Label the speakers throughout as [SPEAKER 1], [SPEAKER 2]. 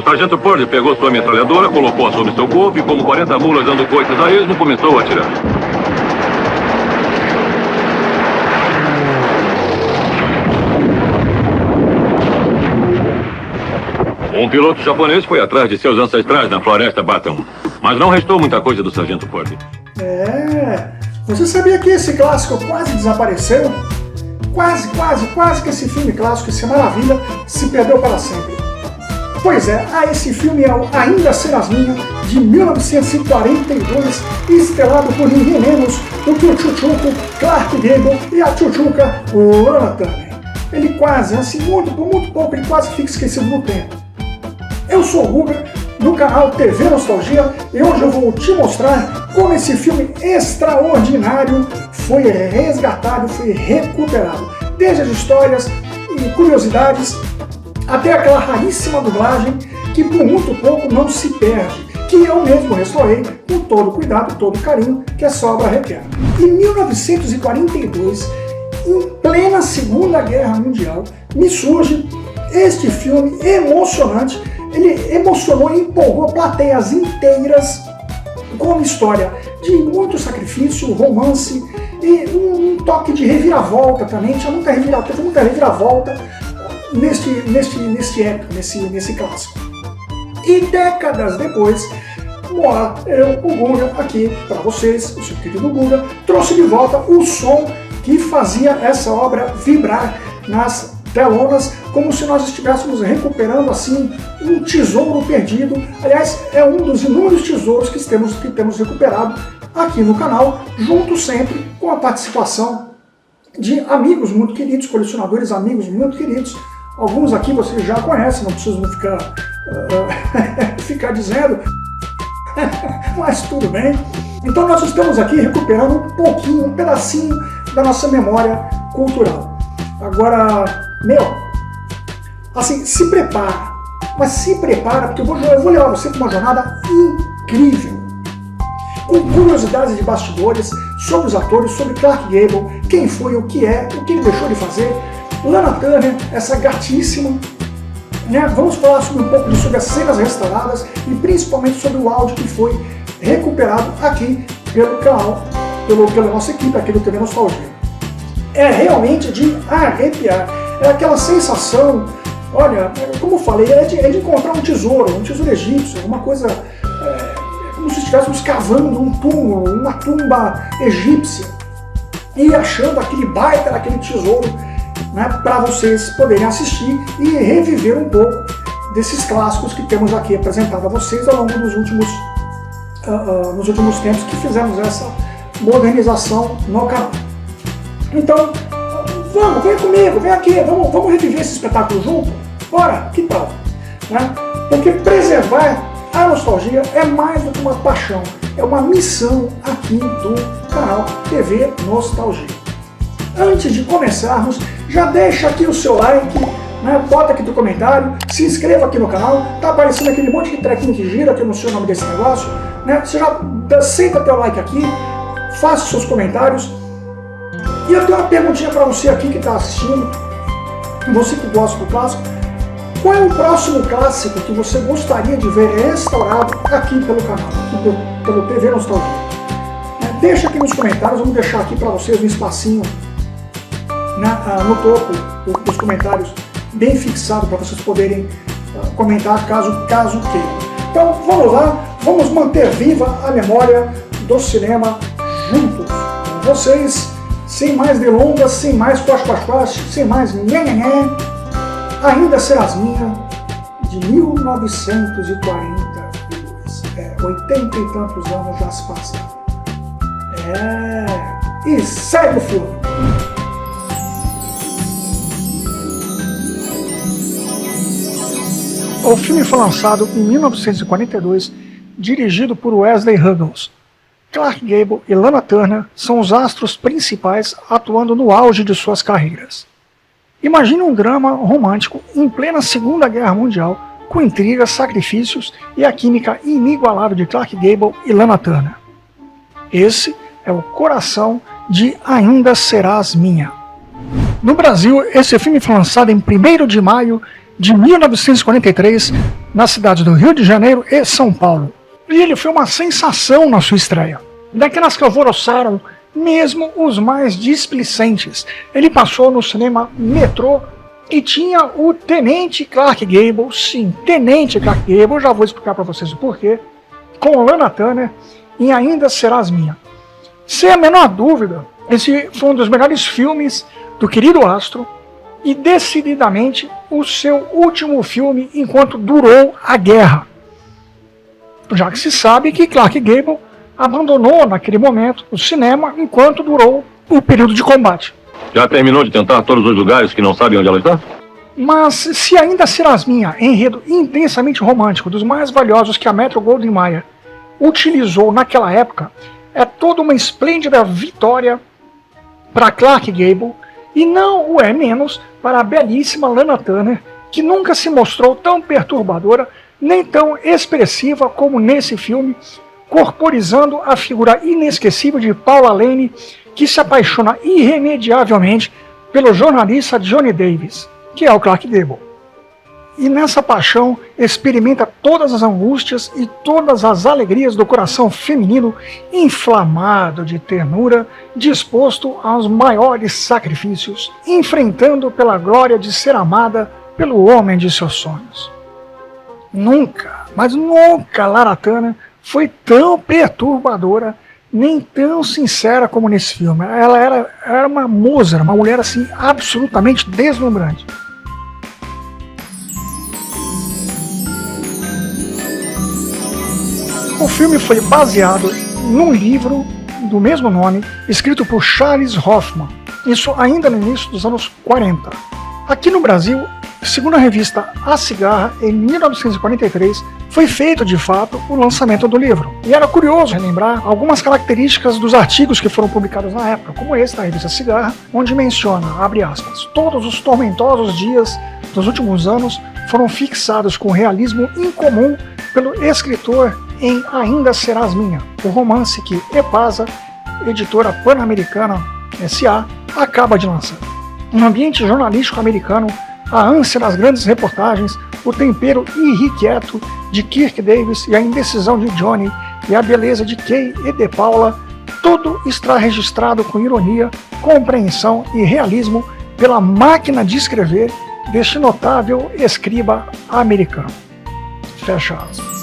[SPEAKER 1] O sargento Purdy pegou sua metralhadora, colocou-a sobre seu corpo e, como 40 mulas dando coices a esmo, começou a atirar. Um piloto japonês foi atrás de seus ancestrais na floresta Baton. Mas não restou muita coisa do sargento Purdy.
[SPEAKER 2] Você sabia que esse clássico quase desapareceu? Quase que esse filme clássico, essa maravilha, se perdeu para sempre. Pois é, esse filme é o Ainda Serás Minha, de 1942, estrelado por ninguém menos do que o Tchutchuco Clark Gable e a Tchutchuca Lana Turner. Ele quase, assim, por muito pouco, ele quase fica esquecido no tempo. Eu sou o Guga, do canal TV Nostalgia, e hoje eu vou te mostrar como esse filme extraordinário foi resgatado, foi recuperado. Desde as histórias e curiosidades, até aquela raríssima dublagem que por muito pouco não se perde, que eu mesmo restaurei com todo cuidado, todo carinho que essa obra requer. Em 1942, em plena Segunda Guerra Mundial, me surge este filme emocionante. Ele emocionou e empolgou plateias inteiras com uma história de muito sacrifício, romance e um toque de reviravolta também. Tinha muita reviravolta nesse clássico. E décadas depois, o Guga aqui para vocês, o seu querido Guga, trouxe de volta o som que fazia essa obra vibrar nas telonas, como se nós estivéssemos recuperando assim um tesouro perdido. Aliás, é um dos inúmeros tesouros que temos recuperado aqui no canal, junto sempre com a participação de amigos muito queridos, colecionadores amigos muito queridos. Alguns aqui vocês já conhecem, não preciso ficar dizendo, mas tudo bem. Então nós estamos aqui recuperando um pouquinho, um pedacinho da nossa memória cultural. Agora, assim, se prepara, porque eu vou levar você para uma jornada incrível, com curiosidades de bastidores sobre os atores, sobre Clark Gable, quem foi, o que é, o que ele deixou de fazer, Lana Turner, essa gatíssima, né? Vamos falar sobre um pouco sobre as cenas restauradas e principalmente sobre o áudio que foi recuperado aqui pelo canal, pela nossa equipe aqui do TV Nostalgia. É realmente de arrepiar, é aquela sensação, olha, como eu falei, é de encontrar um tesouro egípcio, uma coisa, como se estivéssemos cavando um túmulo, uma tumba egípcia, e achando aquele baita daquele tesouro, né, para vocês poderem assistir e reviver um pouco desses clássicos que temos aqui apresentado a vocês ao longo dos nos últimos tempos que fizemos essa modernização no canal. Então, vem comigo, vem aqui, vamos reviver esse espetáculo junto? Bora, que tal? Né? Porque preservar a nostalgia é mais do que uma paixão, é uma missão aqui do canal TV Nostalgia. Antes de começarmos, já deixa aqui o seu like, né? Bota aqui teu comentário, se inscreva aqui no canal, tá aparecendo aquele monte de trequinho que gira, que eu não sei o nome desse negócio, né? Você já aceita teu like aqui, faça seus comentários. E eu tenho uma perguntinha para você aqui que está assistindo, você que gosta do clássico, qual é o próximo clássico que você gostaria de ver restaurado aqui pelo canal, aqui pelo TV Nostalgia? Deixa aqui nos comentários, vamos deixar aqui para vocês um espacinho, né, no topo dos comentários, bem fixado para vocês poderem comentar caso queiram. Então vamos lá, vamos manter viva a memória do cinema juntos com vocês. Sem mais delongas, sem mais quas, sem mais nhenhenhé, Ainda Serás Minha, de 1942. 80 e tantos anos já se passaram. E segue o filme. O filme foi lançado em 1942, dirigido por Wesley Ruggles. Clark Gable e Lana Turner são os astros principais atuando no auge de suas carreiras. Imagine um drama romântico em plena Segunda Guerra Mundial, com intrigas, sacrifícios e a química inigualável de Clark Gable e Lana Turner. Esse é o coração de Ainda Serás Minha. No Brasil, esse filme foi lançado em 1º de maio de 1943, nas cidades do Rio de Janeiro e São Paulo. E ele foi uma sensação na sua estreia, daquelas que alvoroçaram mesmo os mais displicentes. Ele passou no cinema Metrô e tinha o Tenente Clark Gable, sim, Tenente Clark Gable, já vou explicar para vocês o porquê, com Lana Turner em Ainda Serás Minha. Sem a menor dúvida, esse foi um dos melhores filmes do querido astro e decididamente o seu último filme enquanto durou a guerra. Já que se sabe que Clark Gable abandonou naquele momento o cinema enquanto durou o período de combate.
[SPEAKER 1] Já terminou de tentar todos os lugares que não sabem onde ela está?
[SPEAKER 2] Mas se Ainda Serás Minha, enredo intensamente romântico, dos mais valiosos que a Metro-Goldwyn-Mayer utilizou naquela época, é toda uma esplêndida vitória para Clark Gable, e não o é menos para a belíssima Lana Turner, que nunca se mostrou tão perturbadora nem tão expressiva como nesse filme, corporizando a figura inesquecível de Paula Lane, que se apaixona irremediavelmente pelo jornalista Johnny Davis, que é o Clark Gable. E nessa paixão experimenta todas as angústias e todas as alegrias do coração feminino inflamado de ternura, disposto aos maiores sacrifícios, enfrentando pela glória de ser amada pelo homem de seus sonhos. Nunca, mas nunca Lana Turner foi tão perturbadora, nem tão sincera como nesse filme. Ela era uma musa, uma mulher assim absolutamente deslumbrante. O filme foi baseado num livro do mesmo nome, escrito por Charles Hoffman, isso ainda no início dos anos 40. Aqui no Brasil, segundo a revista A Cigarra, em 1943, foi feito de fato o lançamento do livro. E era curioso relembrar algumas características dos artigos que foram publicados na época, como esse da revista Cigarra, onde menciona, abre aspas, todos os tormentosos dias dos últimos anos foram fixados com realismo incomum pelo escritor em Ainda Serás Minha, o romance que Epasa, editora pan-americana S.A., acaba de lançar. No ambiente jornalístico americano, a ânsia das grandes reportagens, o tempero irrequieto de Kirk Davis e a indecisão de Johnny e a beleza de Kay e de Paula, tudo está registrado com ironia, compreensão e realismo pela máquina de escrever deste notável escriba americano. Fecha aspas.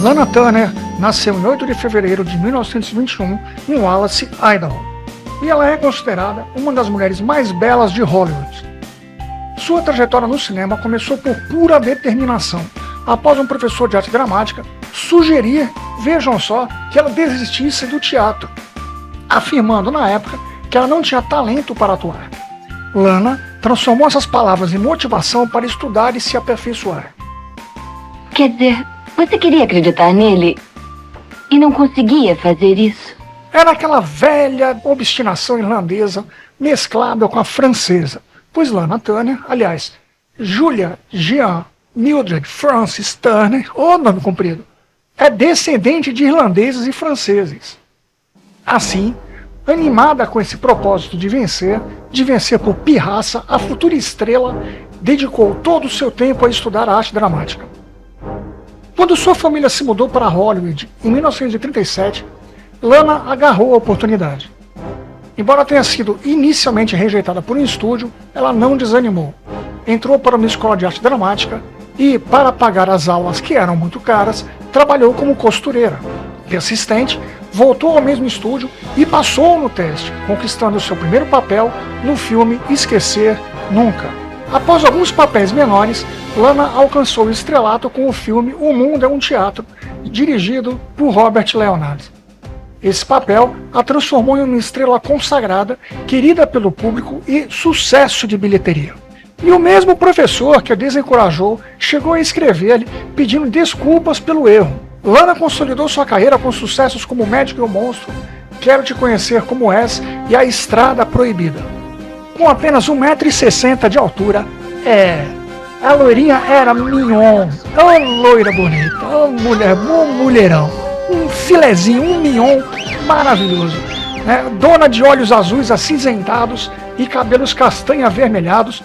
[SPEAKER 2] Lana Turner nasceu em 8 de fevereiro de 1921 em Wallace, Idaho, e ela é considerada uma das mulheres mais belas de Hollywood. Sua trajetória no cinema começou por pura determinação, após um professor de arte dramática sugerir, vejam só, que ela desistisse do teatro, afirmando na época que ela não tinha talento para atuar. Lana transformou essas palavras em motivação para estudar e se aperfeiçoar.
[SPEAKER 3] Quer dizer, você queria acreditar nele e não conseguia fazer isso?
[SPEAKER 2] Era aquela velha obstinação irlandesa mesclada com a francesa, pois Lana Turner, aliás, Julia Jean Mildred Frances Turner, o nome comprido, é descendente de irlandeses e franceses. Assim, animada com esse propósito de vencer por pirraça, a futura estrela dedicou todo o seu tempo a estudar a arte dramática. Quando sua família se mudou para Hollywood em 1937, Lana agarrou a oportunidade. Embora tenha sido inicialmente rejeitada por um estúdio, ela não desanimou. Entrou para uma escola de arte dramática e, para pagar as aulas que eram muito caras, trabalhou como costureira. Persistente, voltou ao mesmo estúdio e passou no teste, conquistando seu primeiro papel no filme Esquecer Nunca. Após alguns papéis menores, Lana alcançou o estrelato com o filme O Mundo é um Teatro, dirigido por Robert Leonard. Esse papel a transformou em uma estrela consagrada, querida pelo público e sucesso de bilheteria. E o mesmo professor que a desencorajou chegou a escrever-lhe pedindo desculpas pelo erro. Lana consolidou sua carreira com sucessos como O Médico e o Monstro, Quero Te Conhecer Como És e A Estrada Proibida. Com apenas 1,60 m de altura, a loirinha era mignon, loira bonita, mulherão, um filezinho, um mignon maravilhoso. né, dona de olhos azuis acinzentados e cabelos castanho avermelhados,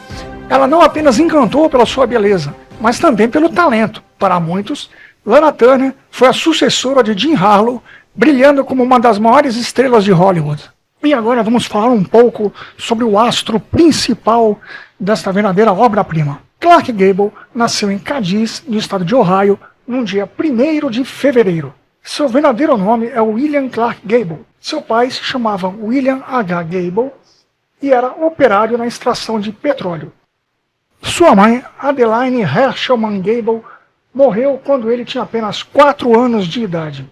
[SPEAKER 2] ela não apenas encantou pela sua beleza, mas também pelo talento. Para muitos, Lana Turner foi a sucessora de Jean Harlow, brilhando como uma das maiores estrelas de Hollywood. E agora vamos falar um pouco sobre o astro principal desta verdadeira obra-prima. Clark Gable nasceu em Cadiz, no estado de Ohio, no dia 1º de fevereiro. Seu verdadeiro nome é William Clark Gable. Seu pai se chamava William H. Gable e era operário na extração de petróleo. Sua mãe, Adeline Hershelman Gable, morreu quando ele tinha apenas 4 anos de idade.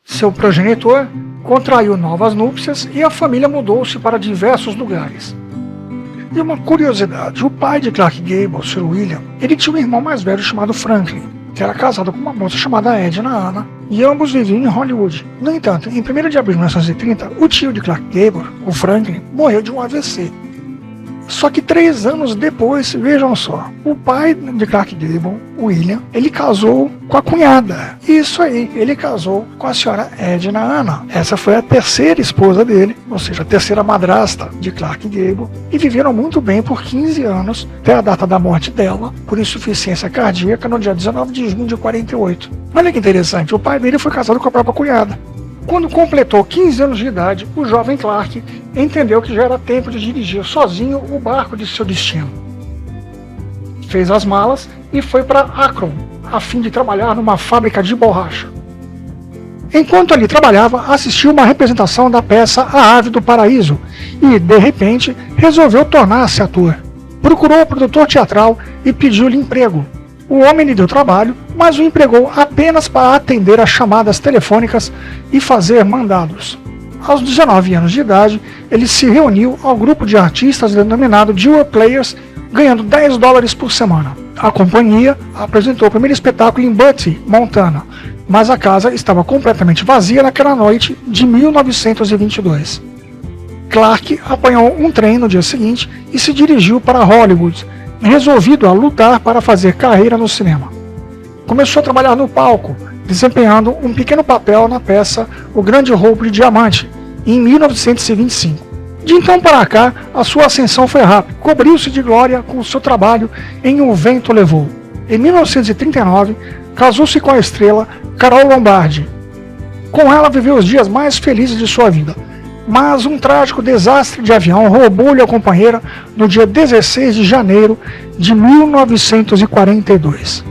[SPEAKER 2] Seu progenitor contraiu novas núpcias e a família mudou-se para diversos lugares. E uma curiosidade, o pai de Clark Gable, Sir William, ele tinha um irmão mais velho chamado Franklin, que era casado com uma moça chamada Edna Anna, e ambos viviam em Hollywood. No entanto, em 1º de abril de 1930, o tio de Clark Gable, o Franklin, morreu de um AVC. Só que 3 anos depois, vejam só, o pai de Clark Gable, William, ele casou com a cunhada. Isso aí, ele casou com a senhora Edna Anna. Essa foi a 3ª esposa dele, ou seja, a 3ª madrasta de Clark Gable, e viveram muito bem por 15 anos, até a data da morte dela, por insuficiência cardíaca, no dia 19 de junho de 48. Olha que interessante, o pai dele foi casado com a própria cunhada. Quando completou 15 anos de idade, o jovem Clark entendeu que já era tempo de dirigir sozinho o barco de seu destino. Fez as malas e foi para Akron, a fim de trabalhar numa fábrica de borracha. Enquanto ali trabalhava, assistiu uma representação da peça A Ave do Paraíso e, de repente, resolveu tornar-se ator. Procurou o produtor teatral e pediu-lhe emprego. O homem lhe deu trabalho, mas o empregou apenas para atender as chamadas telefônicas e fazer mandados. Aos 19 anos de idade, ele se reuniu ao grupo de artistas denominado Jewel Players, ganhando $10 por semana. A companhia apresentou o primeiro espetáculo em Butte, Montana, mas a casa estava completamente vazia naquela noite de 1922. Clark apanhou um trem no dia seguinte e se dirigiu para Hollywood, resolvido a lutar para fazer carreira no cinema. Começou a trabalhar no palco, desempenhando um pequeno papel na peça O Grande Roubo de Diamante, em 1925. De então para cá, a sua ascensão foi rápida, cobriu-se de glória com o seu trabalho em O Vento Levou. Em 1939, casou-se com a estrela Carol Lombardi. Com ela viveu os dias mais felizes de sua vida, mas um trágico desastre de avião roubou-lhe a companheira no dia 16 de janeiro de 1942.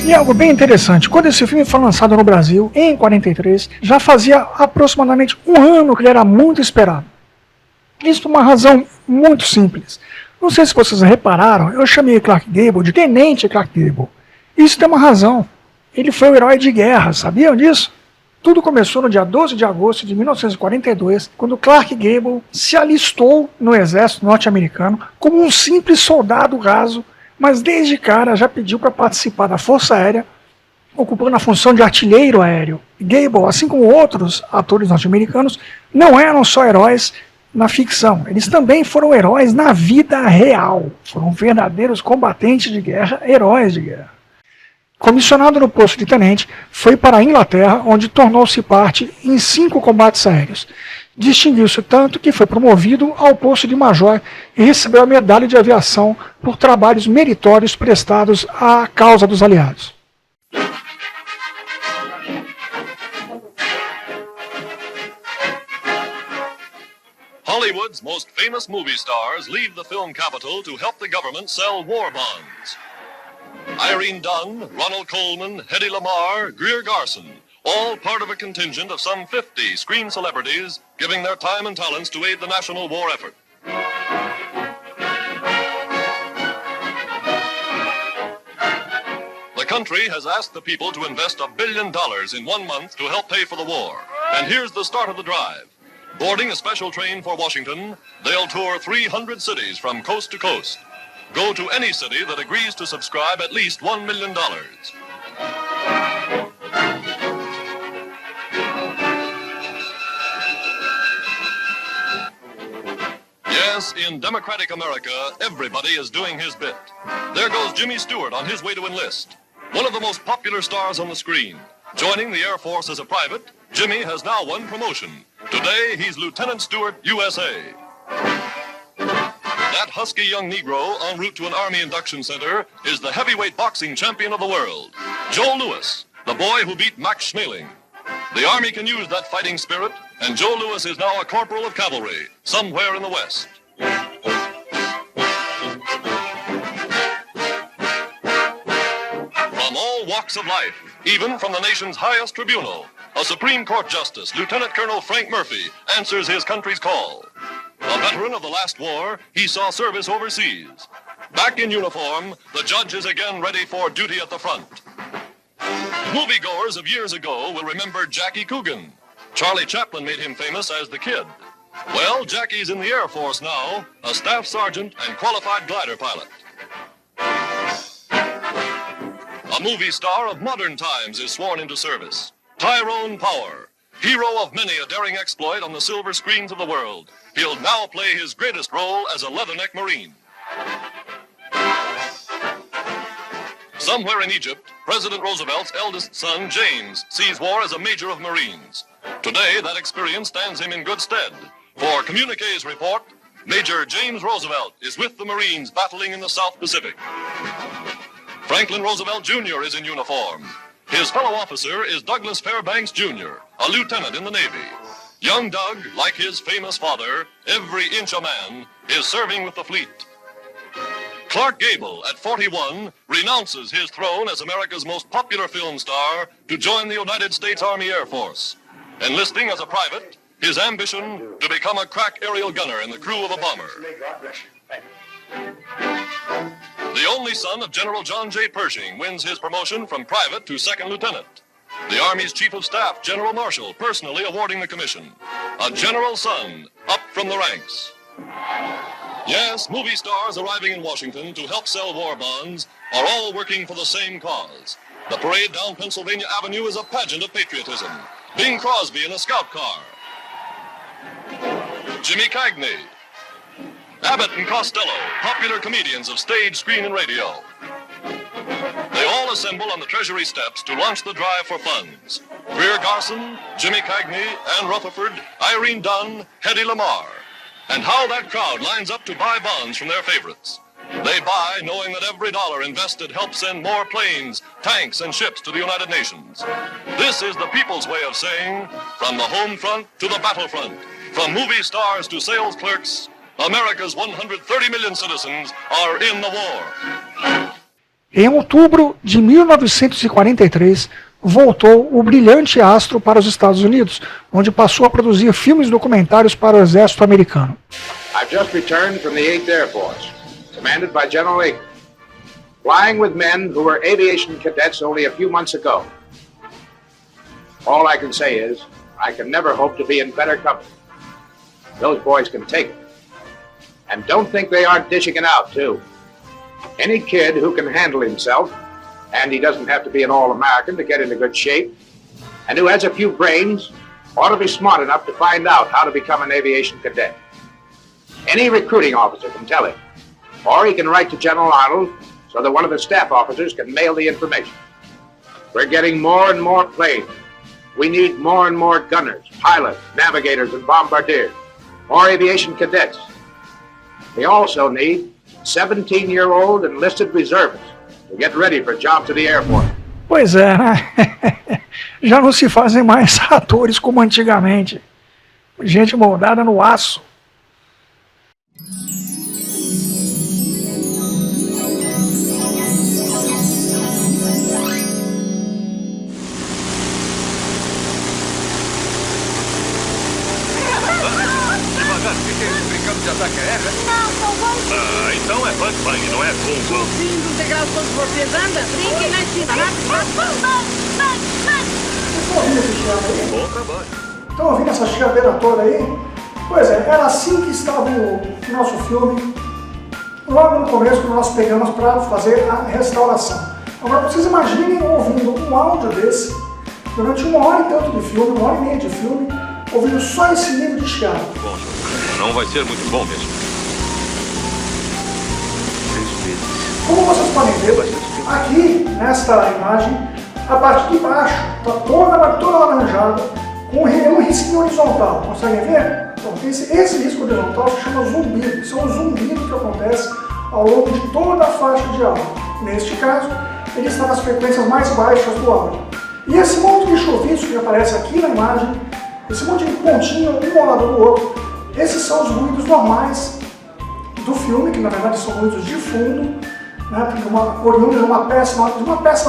[SPEAKER 2] E algo bem interessante, quando esse filme foi lançado no Brasil, em 43, já fazia aproximadamente 1 ano que ele era muito esperado. Isso por uma razão muito simples. Não sei se vocês repararam, eu chamei Clark Gable de Tenente Clark Gable. Isso tem uma razão. Ele foi o herói de guerra, sabiam disso? Tudo começou no dia 12 de agosto de 1942, quando Clark Gable se alistou no exército norte-americano como um simples soldado raso, mas desde cara já pediu para participar da Força Aérea, ocupando a função de artilheiro aéreo. Gable, assim como outros atores norte-americanos, não eram só heróis na ficção, eles também foram heróis na vida real. Foram verdadeiros combatentes de guerra, heróis de guerra. Comissionado no posto de tenente, foi para a Inglaterra, onde tornou-se parte em 5 combates aéreos. Distinguiu-se tanto que foi promovido ao posto de major e recebeu a medalha de aviação por trabalhos meritórios prestados à causa dos aliados.
[SPEAKER 4] Hollywood's most famous movie stars leave the film capital to help the government sell war bonds. Irene Dunn, Ronald Colman, Hedy Lamarr, Greer Garson, all part of a contingent of some 50 screen celebrities giving their time and talents to aid the national war effort. The country has asked the people to invest $1 billion in 1 month to help pay for the war. And here's the start of the drive. Boarding a special train for Washington, they'll tour 300 cities from coast to coast. Go to any city that agrees to subscribe at least $1 million. Yes, in democratic America, everybody is doing his bit. There goes Jimmy Stewart on his way to enlist. one of the most popular stars on the screen. Joining the Air Force as a private, Jimmy has now won promotion. Today, he's Lieutenant Stewart, USA. That husky young Negro en route to an Army induction center is the heavyweight boxing champion of the world, Joe Louis, the boy who beat Max Schmeling. The Army can use that fighting spirit, and Joe Louis is now a corporal of cavalry, somewhere in the West. From all walks of life, even from the nation's highest tribunal, a Supreme Court Justice, Lieutenant Colonel Frank Murphy, answers his country's call. A veteran of the last war, he saw service overseas. Back in uniform, the judge is again ready for duty at the front. Moviegoers of years ago will remember Jackie Coogan. Charlie Chaplin made him famous as the Kid. Well, Jackie's in the Air Force now, a staff sergeant and qualified glider pilot. A movie star of modern times is sworn into service. Tyrone Power, hero of many a daring exploit on the silver screens of the world. He'll now play his greatest role as a Leatherneck Marine. Somewhere in Egypt, President Roosevelt's eldest son, James, sees war as a major of Marines. Today, that experience stands him in good stead. For Communiqué's report, Major James Roosevelt is with the Marines battling in the South Pacific. Franklin Roosevelt Jr. is in uniform. His fellow officer is Douglas Fairbanks Jr., a lieutenant in the Navy. Young Doug, like his famous father, every inch a man, is serving with the fleet. Clark Gable, at 41, renounces his throne as America's most popular film star to join the United States Army Air Force. Enlisting as a private, his ambition to become a crack aerial gunner in the crew of a bomber. The only son of General John J. Pershing wins his promotion from private to second lieutenant. The Army's Chief of Staff, General Marshall, personally awarding the commission. A general's son, up from the ranks. Yes, movie stars arriving in Washington to help sell war bonds are all working for the same cause. The parade down Pennsylvania Avenue is a pageant of patriotism. Bing Crosby in a scout car. Jimmy Cagney. Abbott and Costello, popular comedians of stage, screen, and radio. They all assemble on the Treasury steps to launch the drive for funds. Greer Garson, Jimmy Cagney, Ann Rutherford, Irene Dunn, Hedy Lamarr. And how that crowd lines up to buy bonds from their favorites. They buy knowing that every dollar invested helps send more planes, tanks, and ships to the United Nations. This is the people's way of saying, from the home front to the battlefront, from movie stars to sales clerks, America's 130 million citizens are in the war.
[SPEAKER 2] Em outubro de 1943, voltou o brilhante astro para os Estados Unidos, onde passou a produzir filmes documentários para o exército americano.
[SPEAKER 5] I've just returned from the 8th Air Force, commanded by General Eagle, flying with men who were aviation cadets only a few months ago. All I can say is, I can never hope to be in better company. Those boys can take it. And don't think they aren't dishing it out, too. Any kid who can handle himself, and he doesn't have to be an All-American to get into good shape, and who has a few brains, ought to be smart enough to find out how to become an aviation cadet. Any recruiting officer can tell him, or he can write to General Arnold so that one of the staff officers can mail the information. We're getting more and more planes. We need more and more gunners, pilots, navigators, and bombardiers, more aviation cadets. We also need 17-year-old enlisted reservists to get ready for jobs at the Air Force.
[SPEAKER 2] Pois é, né? Já não se fazem mais atores como antigamente. Gente moldada no aço.
[SPEAKER 1] De ataque aéreo?
[SPEAKER 6] Não, são voos.
[SPEAKER 1] Ah, então é bang bang, não é bum bum.
[SPEAKER 6] Subindo os degraus todos vocês andam, brinquem na esquina,
[SPEAKER 1] Bom trabalho.
[SPEAKER 2] Estão ouvindo essa chiadeira toda aí? Pois é, era assim que estava o nosso filme, logo no começo, quando nós pegamos para fazer a restauração. Agora, vocês imaginem ouvindo um áudio desse, durante 1 hora e tanto de filme, 1 hora e meia de filme, ouvindo só esse nível de chiado.
[SPEAKER 1] Bom, não vai ser muito bom mesmo.
[SPEAKER 2] Como vocês podem ver, Aqui, nesta imagem, a parte de baixo está toda alaranjada, com um risquinho horizontal. Conseguem ver? Então, esse risco horizontal se chama zumbido. Isso é um zumbido que acontece ao longo de toda a faixa de áudio. Neste caso, ele está nas frequências mais baixas do áudio. E esse monte de chuvisco que aparece aqui na imagem, esse monte de pontinho um ao lado do outro, esses são os ruídos normais do filme, que na verdade são ruídos de fundo, né, oriundos de uma péssima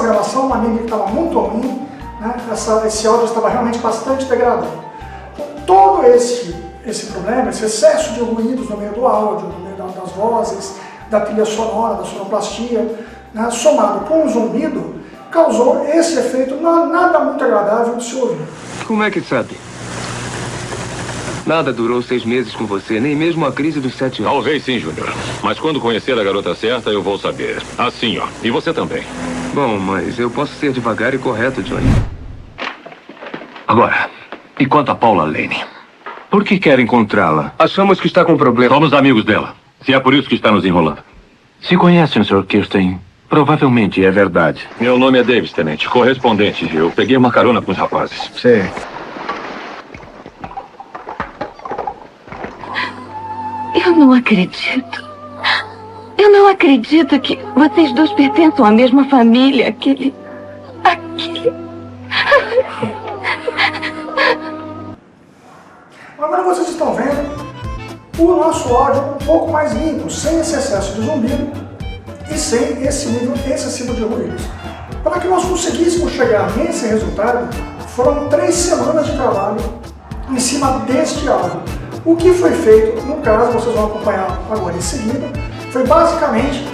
[SPEAKER 2] gravação, uma mídia que estava muito ruim, né, esse áudio estava realmente bastante degradado. Então, todo esse problema, esse excesso de ruídos no meio do áudio, no meio das vozes, da trilha sonora, da sonoplastia, né, somado com o zumbido, causou esse efeito nada muito agradável de se ouvir.
[SPEAKER 7] Como é que sabe? Nada durou 6 meses com você, nem mesmo a crise dos 7 anos.
[SPEAKER 1] Talvez sim, Júnior. Mas quando conhecer a garota certa, eu vou saber. Assim, ó. E você também.
[SPEAKER 7] Bom, mas eu posso ser devagar e correto, Johnny.
[SPEAKER 1] Agora, e quanto a Paula Lane? Por que quer encontrá-la?
[SPEAKER 7] Achamos que está com problema.
[SPEAKER 1] Somos amigos dela. Se é por isso que está nos enrolando. Se conhecem o Sr. Kirsten, provavelmente é verdade. Meu nome é Davis, tenente. Correspondente. Eu peguei uma carona com os rapazes.
[SPEAKER 7] Sei.
[SPEAKER 3] Eu não acredito. Eu não acredito que vocês dois pertençam à mesma família. Aquele...
[SPEAKER 2] Agora vocês estão vendo o nosso áudio um pouco mais limpo, sem esse excesso de zumbido e sem esse nível excessivo de ruídos. Para que nós conseguíssemos chegar nesse resultado, foram 3 semanas de trabalho em cima deste áudio. O que foi feito, no caso, vocês vão acompanhar agora em seguida, foi basicamente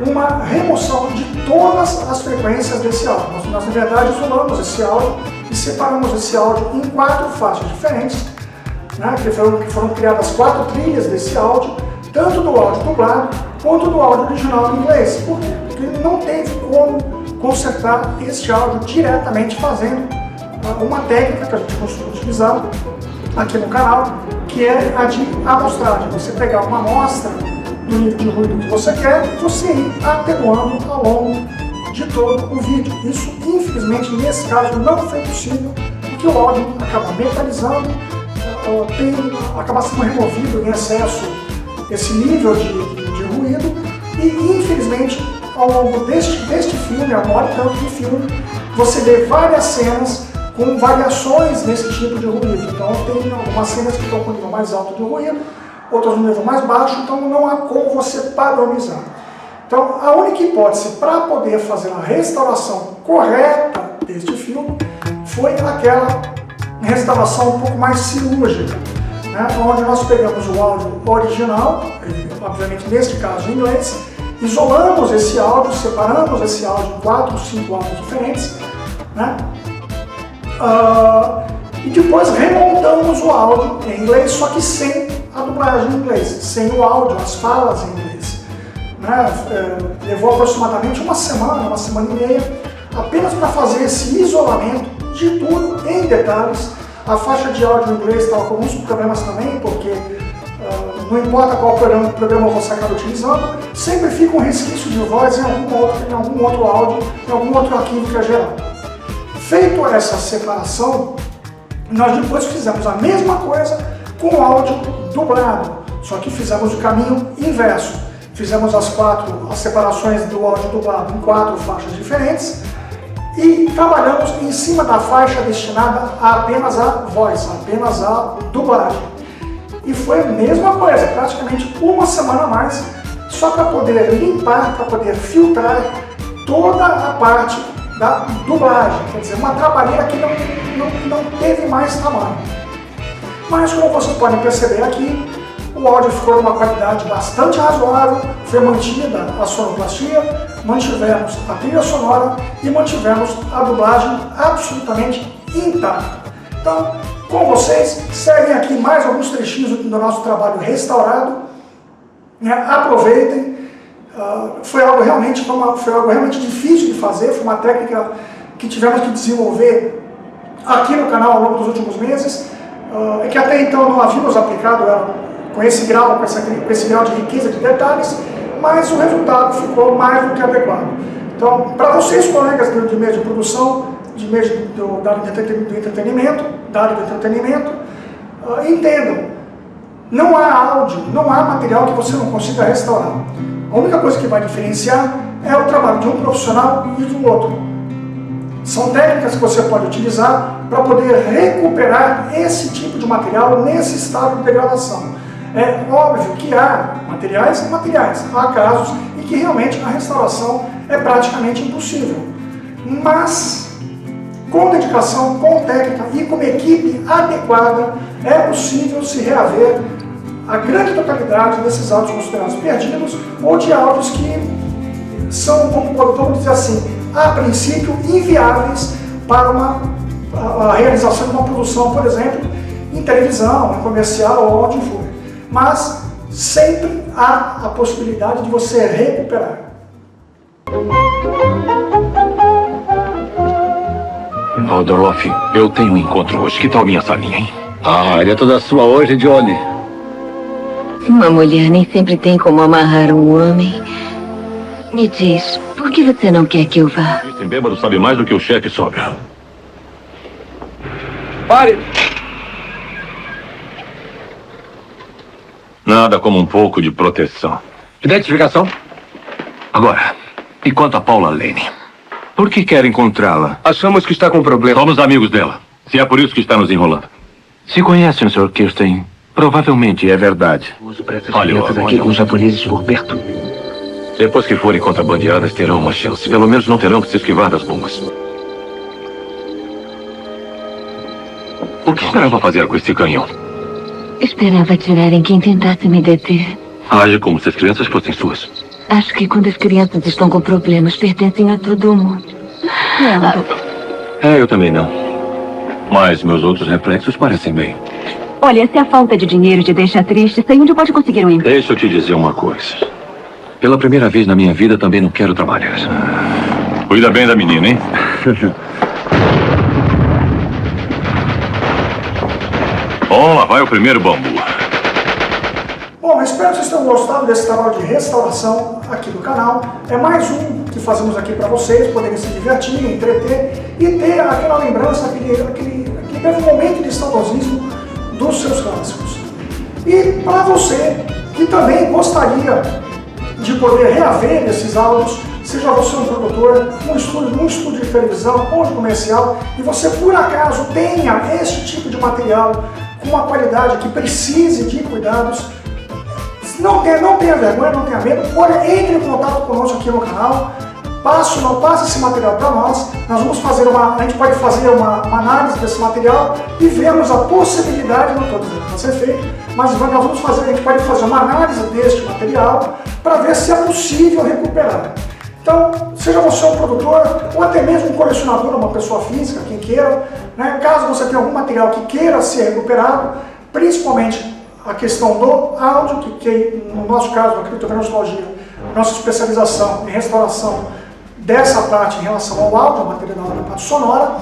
[SPEAKER 2] uma remoção de todas as frequências desse áudio. Nós na verdade, isolamos esse áudio e separamos esse áudio em 4 faixas diferentes, né, que foram criadas 4 trilhas desse áudio, tanto do áudio dublado quanto do áudio original em inglês. Por quê? Porque não teve como consertar este áudio diretamente fazendo uma técnica que a gente costuma utilizar aqui no canal, que é a de amostragem. Você pegar uma amostra do nível de ruído que você quer e você ir atenuando ao longo de todo o vídeo. Isso, infelizmente, nesse caso não foi possível, porque o áudio acaba metalizando, acaba sendo removido em excesso esse nível de ruído e, infelizmente, ao longo deste filme, a 1h de filme, você vê várias cenas com variações nesse tipo de ruído. Então tem algumas cenas que estão com nível mais alto de ruído, outras no nível mais baixo, então não há como você padronizar. Então a única hipótese para poder fazer a restauração correta deste filme foi aquela restauração um pouco mais cirúrgica, né, onde nós pegamos o áudio original, obviamente neste caso em inglês, isolamos esse áudio, separamos esse áudio em 4 ou 5 áudios diferentes, né? E depois remontamos o áudio em inglês, só que sem a dublagem em inglês, sem o áudio, as falas em inglês. Né? Levou aproximadamente uma semana e meia, apenas para fazer esse isolamento de tudo em detalhes. A faixa de áudio em inglês estava com alguns problemas também, porque não importa qual programa você acaba utilizando, sempre fica um resquício de voz em algum outro áudio, em algum outro arquivo que é gerado. Feito essa separação, nós depois fizemos a mesma coisa com o áudio dublado, só que fizemos o caminho inverso. Fizemos as separações do áudio dublado em 4 faixas diferentes e trabalhamos em cima da faixa destinada apenas à voz, apenas à dublagem. E foi a mesma coisa, praticamente uma semana a mais, só para poder limpar, para poder filtrar toda a parte da dublagem, quer dizer, uma trabalheira que não teve mais tamanho. Mas como vocês podem perceber aqui, o áudio ficou de uma qualidade bastante razoável, foi mantida a sonoplastia, mantivemos a trilha sonora e mantivemos a dublagem absolutamente intacta. Então, com vocês, seguem aqui mais alguns trechinhos do nosso trabalho restaurado, né? Aproveitem. Foi algo realmente difícil de fazer, foi uma técnica que tivemos que desenvolver aqui no canal ao longo dos últimos meses, que até então não havíamos aplicado ela com esse grau de riqueza de detalhes, mas o resultado ficou mais do que adequado. Então, para vocês, colegas de meio de produção, de meio da área do entretenimento, entendam, não há áudio, não há material que você não consiga restaurar. A única coisa que vai diferenciar é o trabalho de um profissional e do outro. São técnicas que você pode utilizar para poder recuperar esse tipo de material nesse estado de degradação. É óbvio que há materiais e materiais, há casos em que realmente a restauração é praticamente impossível. Mas, com dedicação, com técnica e com uma equipe adequada, é possível se reaver a grande totalidade desses áudios considerados perdidos ou de áudios que são, vamos dizer assim, a princípio inviáveis para a realização de uma produção, por exemplo, em televisão, em comercial ou onde for. Mas sempre há a possibilidade de você recuperar.
[SPEAKER 1] Dorothy, eu tenho um encontro hoje. Que tal minha salinha, hein?
[SPEAKER 8] Ah, ele é toda sua hoje, Johnny.
[SPEAKER 3] Uma mulher nem sempre tem como amarrar um homem. Me diz, por que você não quer que eu vá?
[SPEAKER 1] Esse bêbado sabe mais do que o chefe sobra.
[SPEAKER 7] Pare!
[SPEAKER 1] Nada como um pouco de proteção.
[SPEAKER 8] Identificação?
[SPEAKER 1] Agora, e quanto a Paula Lane? Por que quer encontrá-la?
[SPEAKER 7] Achamos que está com problema.
[SPEAKER 1] Somos amigos dela. Se é por isso que está nos enrolando. Se conhecem o Sr. Kirsten, provavelmente é verdade.
[SPEAKER 8] Olha, aqui com os japoneses por perto.
[SPEAKER 1] Depois que forem contrabandeadas, terão uma chance. Pelo menos não terão que se esquivar das bombas. O que esperava fazer com esse canhão?
[SPEAKER 3] Esperava tirarem quem tentasse me deter.
[SPEAKER 1] Age como se as crianças fossem suas.
[SPEAKER 3] Acho que quando as crianças estão com problemas, pertencem a todo mundo. Não.
[SPEAKER 1] Eu também não. Mas meus outros reflexos parecem bem.
[SPEAKER 3] Olha, se a falta de dinheiro te deixa triste, sei onde pode conseguir um emprego.
[SPEAKER 1] Deixa eu te dizer uma coisa. Pela primeira vez na minha vida, também não quero trabalhar. Cuida bem da menina, hein? Bom, lá vai o primeiro bambu.
[SPEAKER 2] Bom, espero que vocês tenham gostado desse trabalho de restauração aqui do canal. É mais um que fazemos aqui para vocês, poderem se divertir, entreter e ter aquela lembrança, aquele breve momento de saudosismo dos seus clássicos. E para você que também gostaria de poder reaver esses áudios, seja você um produtor, num estúdio de televisão ou de comercial, e você por acaso tenha esse tipo de material com uma qualidade que precise de cuidados, não tenha vergonha, não tenha medo, entre em contato conosco aqui no canal, passe esse material para nós, a gente pode fazer uma análise desse material e vermos a possibilidade, não estou dizendo que vai ser feito, mas a gente pode fazer uma análise deste material para ver se é possível recuperar. Então, seja você um produtor ou até mesmo um colecionador, uma pessoa física, quem queira, né? Caso você tenha algum material que queira ser recuperado, principalmente a questão do áudio, que no nosso caso, na Criptonostalgia, nossa especialização em restauração dessa parte em relação ao áudio, a matéria da parte sonora,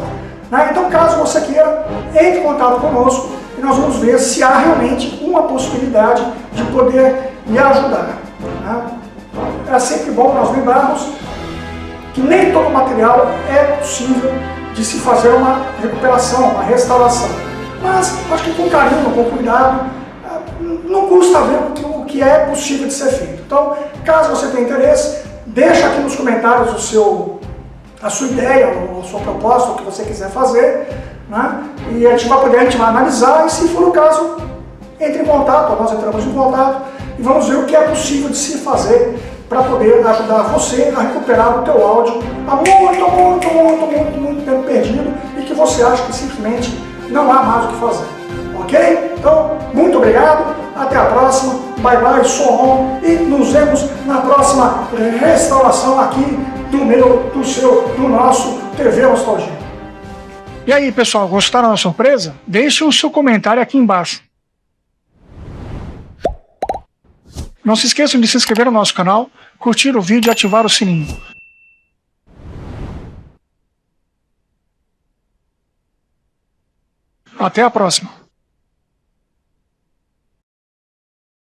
[SPEAKER 2] né? Então, caso você queira, entre em contato conosco e nós vamos ver se há realmente uma possibilidade de poder lhe ajudar, né? É sempre bom nós lembrarmos que nem todo material é possível de se fazer uma recuperação, uma restauração. Mas acho que com carinho, com cuidado, não custa ver o que é possível de ser feito. Então, caso você tenha interesse, deixa aqui nos comentários a sua ideia, ou a sua proposta, o que você quiser fazer, né? E a gente vai analisar e, se for o caso, entre em contato, nós entramos em contato e vamos ver o que é possível de se fazer para poder ajudar você a recuperar o teu áudio há muito tempo perdido e que você acha que simplesmente não há mais o que fazer. Ok? Então, muito obrigado, até a próxima, bye bye, so on, e nos vemos na próxima restauração aqui do nosso TV Nostalgia. E aí, pessoal, gostaram da surpresa? Deixe o seu comentário aqui embaixo. Não se esqueçam de se inscrever no nosso canal, curtir o vídeo e ativar o sininho. Até a próxima!